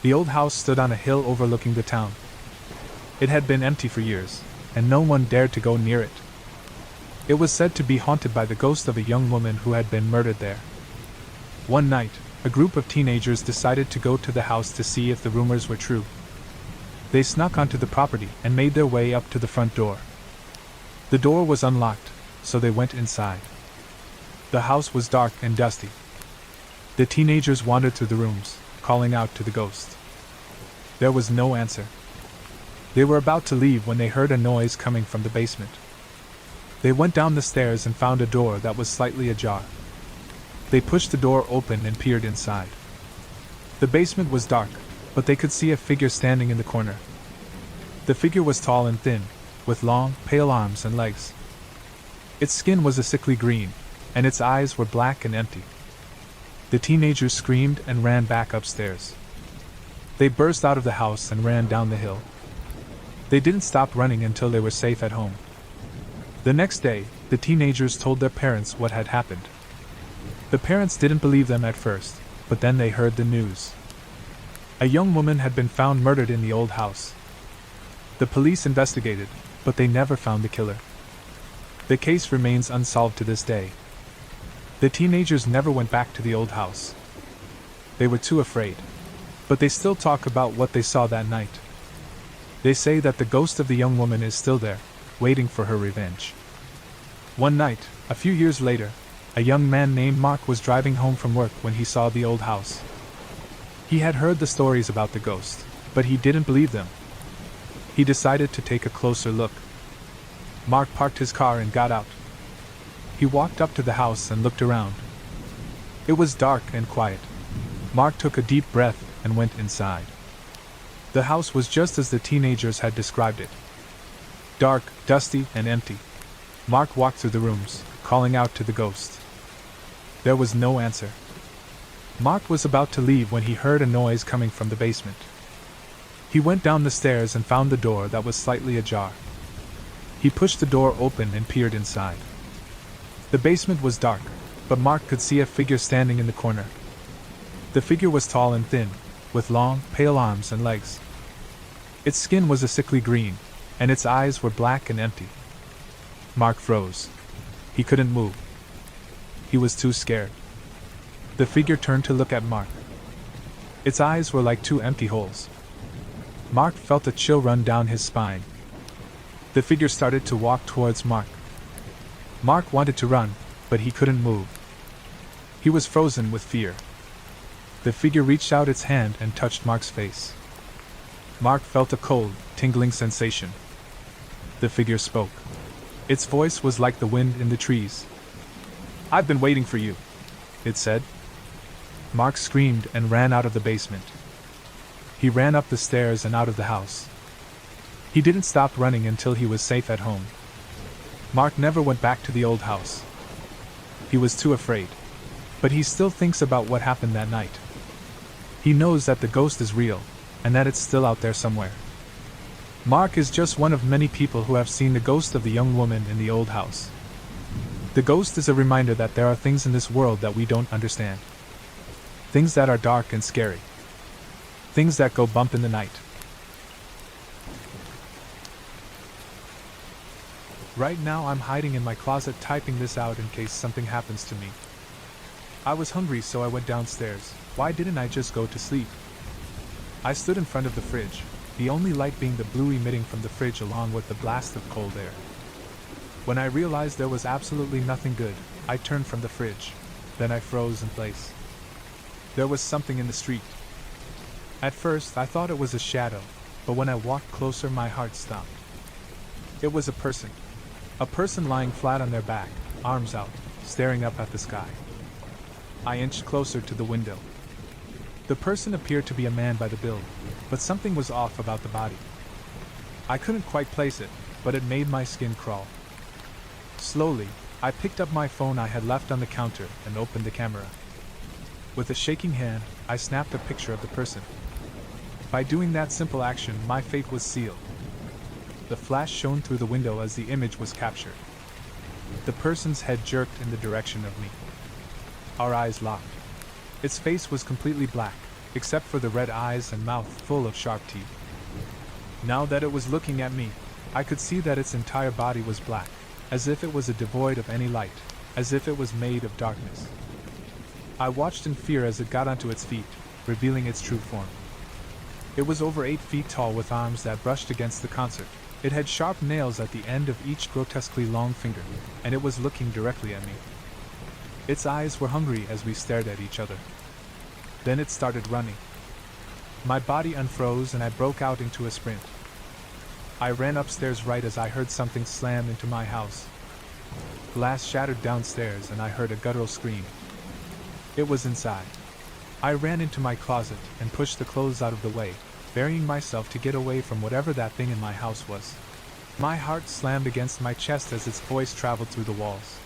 The old house stood on a hill overlooking the town. It had been empty for years, and no one dared to go near it. It was said to be haunted by the ghost of a young woman who had been murdered there. One night, a group of teenagers decided to go to the house to see if the rumors were true. They snuck onto the property and made their way up to the front door. The door was unlocked, so they went inside. The house was dark and dusty. The teenagers wandered through the rooms, calling out to the ghost. There was no answer. They were about to leave when they heard a noise coming from the basement. They went down the stairs and found a door that was slightly ajar. They pushed the door open and peered inside. The basement was dark, but they could see a figure standing in the corner. The figure was tall and thin, with long, pale arms and legs. Its skin was a sickly green, and its eyes were black and empty. The teenagers screamed and ran back upstairs. They burst out of the house and ran down the hill. They didn't stop running until they were safe at home. The next day, the teenagers told their parents what had happened. The parents didn't believe them at first, but then they heard the news. A young woman had been found murdered in the old house. The police investigated, but they never found the killer. The case remains unsolved to this day. The teenagers never went back to the old house. They were too afraid. But they still talk about what they saw that night. They say that the ghost of the young woman is still there, waiting for her revenge. One night, a few years later, a young man named Mark was driving home from work when he saw the old house. He had heard the stories about the ghost, but he didn't believe them. He decided to take a closer look. Mark parked his car and got out. He walked up to the house and looked around. It was dark and quiet. Mark took a deep breath and went inside. The house was just as the teenagers had described it. Dark, dusty, and empty. Mark walked through the rooms, calling out to the ghost. There was no answer. Mark was about to leave when he heard a noise coming from the basement. He went down the stairs and found the door that was slightly ajar. He pushed the door open and peered inside. The basement was dark, but Mark could see a figure standing in the corner. The figure was tall and thin, with long, pale arms and legs. Its skin was a sickly green, and its eyes were black and empty. Mark froze. He couldn't move. He was too scared. The figure turned to look at Mark. Its eyes were like two empty holes. Mark felt a chill run down his spine. The figure started to walk towards Mark. Mark wanted to run, but he couldn't move. He was frozen with fear. The figure reached out its hand and touched Mark's face. Mark felt a cold, tingling sensation. The figure spoke. Its voice was like the wind in the trees. "I've been waiting for you," it said. Mark screamed and ran out of the basement. He ran up the stairs and out of the house. He didn't stop running until he was safe at home. Mark never went back to the old house. He was too afraid. But he still thinks about what happened that night. He knows that the ghost is real, and that it's still out there somewhere. Mark is just one of many people who have seen the ghost of the young woman in the old house. The ghost is a reminder that there are things in this world that we don't understand. Things that are dark and scary. Things that go bump in the night. Right now I'm hiding in my closet typing this out in case something happens to me. I was hungry, so I went downstairs. Why didn't I just go to sleep? I stood in front of the fridge, the only light being the blue emitting from the fridge along with the blast of cold air. When I realized there was absolutely nothing good, I turned from the fridge. Then I froze in place. There was something in the street. At first I thought it was a shadow, but when I walked closer my heart stopped. It was a person. A person lying flat on their back, arms out, staring up at the sky. I inched closer to the window. The person appeared to be a man by the build, but something was off about the body. I couldn't quite place it, but it made my skin crawl. Slowly, I picked up my phone I had left on the counter and opened the camera. With a shaking hand, I snapped a picture of the person. By doing that simple action, my fate was sealed. The flash shone through the window as the image was captured. The person's head jerked in the direction of me. Our eyes locked. Its face was completely black, except for the red eyes and mouth full of sharp teeth. Now that it was looking at me, I could see that its entire body was black, as if it was devoid of any light, as if it was made of darkness. I watched in fear as it got onto its feet, revealing its true form. It was over 8 feet tall with arms that brushed against the concert. It had sharp nails at the end of each grotesquely long finger, and it was looking directly at me. Its eyes were hungry as we stared at each other. Then it started running. My body unfroze and I broke out into a sprint. I ran upstairs right as I heard something slam into my house. Glass shattered downstairs and I heard a guttural scream. It was inside. I ran into my closet and pushed the clothes out of the way, burying myself to get away from whatever that thing in my house was. My heart slammed against my chest as its voice traveled through the walls.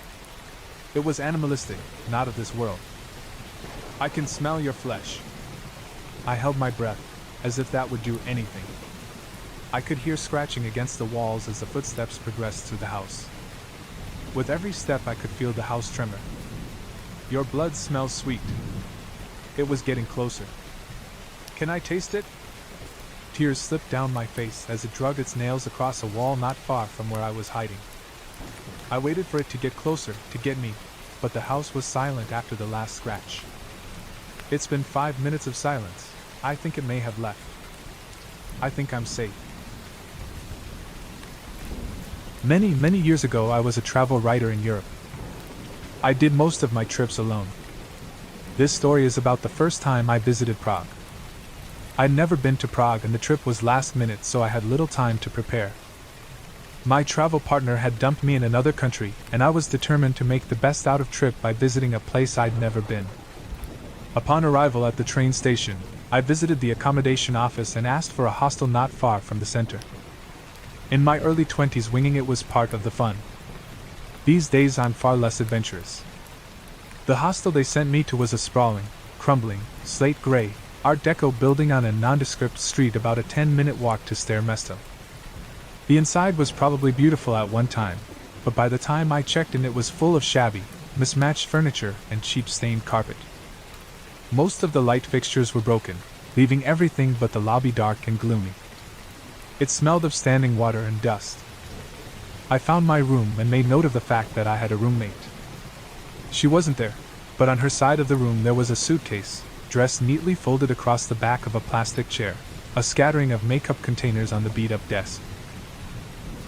It was animalistic, not of this world. I can smell your flesh. I held my breath, as if that would do anything. I could hear scratching against the walls as the footsteps progressed through the house. With every step I could feel the house tremor. Your blood smells sweet. It was getting closer. Can I taste it? Tears slipped down my face as it drug its nails across a wall not far from where I was hiding. I waited for it to get closer, to get me, but the house was silent after the last scratch. It's been 5 minutes of silence. I think it may have left. I think I'm safe. Many years ago I was a travel writer in Europe. I did most of my trips alone. This story is about the first time I visited Prague. I'd never been to Prague and the trip was last minute, so I had little time to prepare. My travel partner had dumped me in another country and I was determined to make the best out of trip by visiting a place I'd never been. Upon arrival at the train station, I visited the accommodation office and asked for a hostel not far from the center. In my early 20s, winging it was part of the fun. These days I'm far less adventurous. The hostel they sent me to was a sprawling, crumbling, slate-gray, Art Deco building on a nondescript street about a 10-minute walk to Stare Mesto. The inside was probably beautiful at one time, but by the time I checked in it was full of shabby, mismatched furniture and cheap stained carpet. Most of the light fixtures were broken, leaving everything but the lobby dark and gloomy. It smelled of standing water and dust. I found my room and made note of the fact that I had a roommate. She wasn't there, but on her side of the room there was a suitcase, dressed neatly folded across the back of a plastic chair, a scattering of makeup containers on the beat-up desk,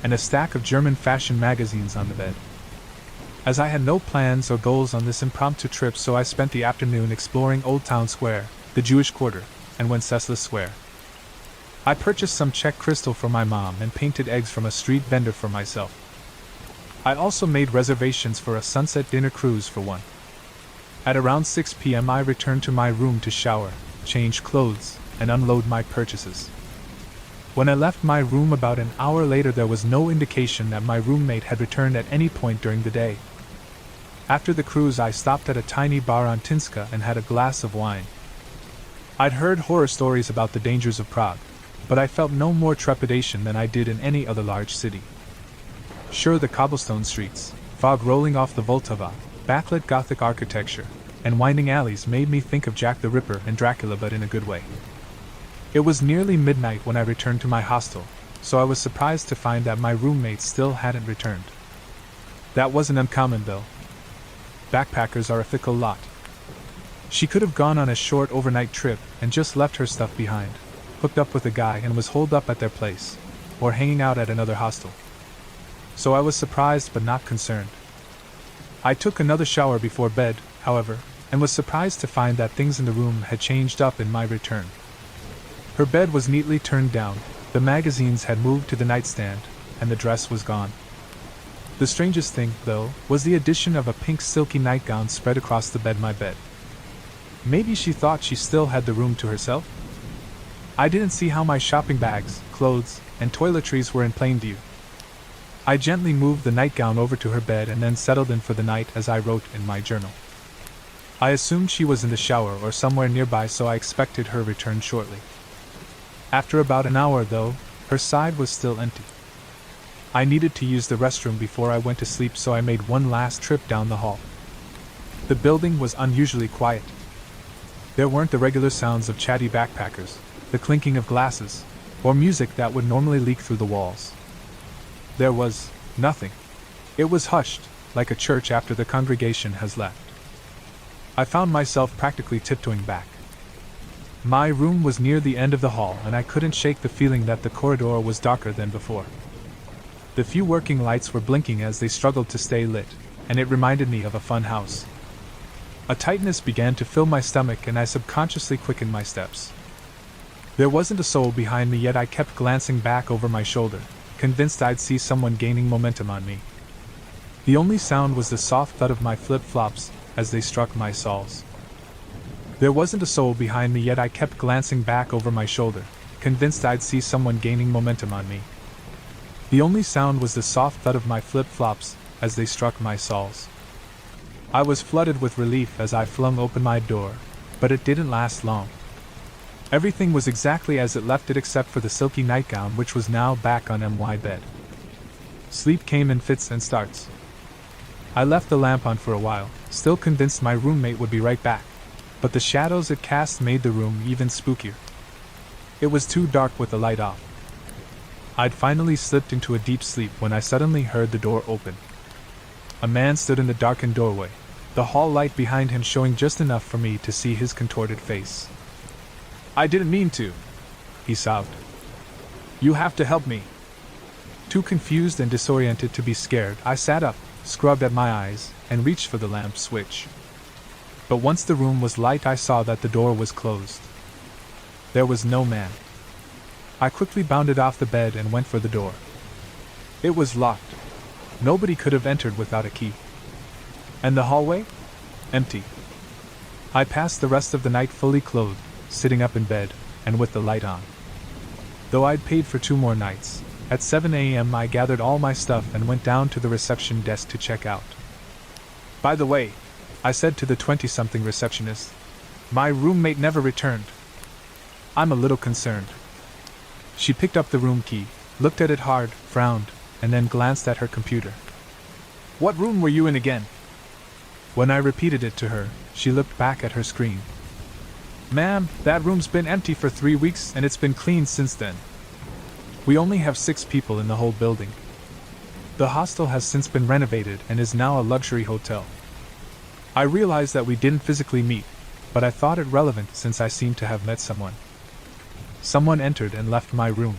and a stack of German fashion magazines on the bed. As I had no plans or goals on this impromptu trip, so I spent the afternoon exploring Old Town Square, the Jewish Quarter, and Wenceslas Square. I purchased some Czech crystal for my mom and painted eggs from a street vendor for myself. I also made reservations for a sunset dinner cruise for one. At around 6 p.m. I returned to my room to shower, change clothes, and unload my purchases. When I left my room about an hour later, there was no indication that my roommate had returned at any point during the day. After the cruise I stopped at a tiny bar on Tinska and had a glass of wine. I'd heard horror stories about the dangers of Prague, but I felt no more trepidation than I did in any other large city. Sure, the cobblestone streets, fog rolling off the Vltava, backlit Gothic architecture, and winding alleys made me think of Jack the Ripper and Dracula, but in a good way. It was nearly midnight when I returned to my hostel, so I was surprised to find that my roommate still hadn't returned. That wasn't uncommon though. Backpackers are a fickle lot. She could have gone on a short overnight trip and just left her stuff behind, hooked up with a guy and was holed up at their place, or hanging out at another hostel. So I was surprised but not concerned. I took another shower before bed, however, and was surprised to find that things in the room had changed up in my return. Her bed was neatly turned down, the magazines had moved to the nightstand, and the dress was gone. The strangest thing, though, was the addition of a pink silky nightgown spread across the bed, my bed. Maybe she thought she still had the room to herself? I didn't see how my shopping bags, clothes, and toiletries were in plain view. I gently moved the nightgown over to her bed and then settled in for the night, as I wrote in my journal. I assumed she was in the shower or somewhere nearby, so I expected her return shortly. After about an hour, though, her side was still empty. I needed to use the restroom before I went to sleep, so I made one last trip down the hall. The building was unusually quiet. There weren't the regular sounds of chatty backpackers, the clinking of glasses, or music that would normally leak through the walls. There was nothing. It was hushed, like a church after the congregation has left. I found myself practically tiptoeing back. My room was near the end of the hall, and I couldn't shake the feeling that the corridor was darker than before. The few working lights were blinking as they struggled to stay lit, and it reminded me of a fun house. A tightness began to fill my stomach, and I subconsciously quickened my steps. There wasn't a soul behind me, yet I kept glancing back over my shoulder, convinced I'd see someone gaining momentum on me. The only sound was the soft thud of my flip-flops as they struck my soles. There wasn't a soul behind me, yet I kept glancing back over my shoulder, convinced I'd see someone gaining momentum on me. The only sound was the soft thud of my flip-flops as they struck my soles. I was flooded with relief as I flung open my door, but it didn't last long. Everything was exactly as it left it except for the silky nightgown, which was now back on my bed. Sleep came in fits and starts. I left the lamp on for a while, still convinced my roommate would be right back, but the shadows it cast made the room even spookier. It was too dark with the light off. I'd finally slipped into a deep sleep when I suddenly heard the door open. A man stood in the darkened doorway, the hall light behind him showing just enough for me to see his contorted face. "I didn't mean to," he sobbed. "You have to help me." Too confused and disoriented to be scared, I sat up, scrubbed at my eyes, and reached for the lamp switch. But once the room was light, I saw that the door was closed. There was no man. I quickly bounded off the bed and went for the door. It was locked. Nobody could have entered without a key. And the hallway? Empty. I passed the rest of the night fully clothed, sitting up in bed, and with the light on. Though I'd paid for 2 more nights, at 7 a.m. I gathered all my stuff and went down to the reception desk to check out. "By the way," I said to the 20-something receptionist, "my roommate never returned. I'm a little concerned." She picked up the room key, looked at it hard, frowned, and then glanced at her computer. "What room were you in again?" When I repeated it to her, she looked back at her screen. "Ma'am, that room's been empty for 3 weeks and it's been cleaned since then. We only have 6 people in the whole building. The hostel has since been renovated and is now a luxury hotel." I realized that we didn't physically meet, but I thought it relevant since I seemed to have met someone. Someone entered and left my room.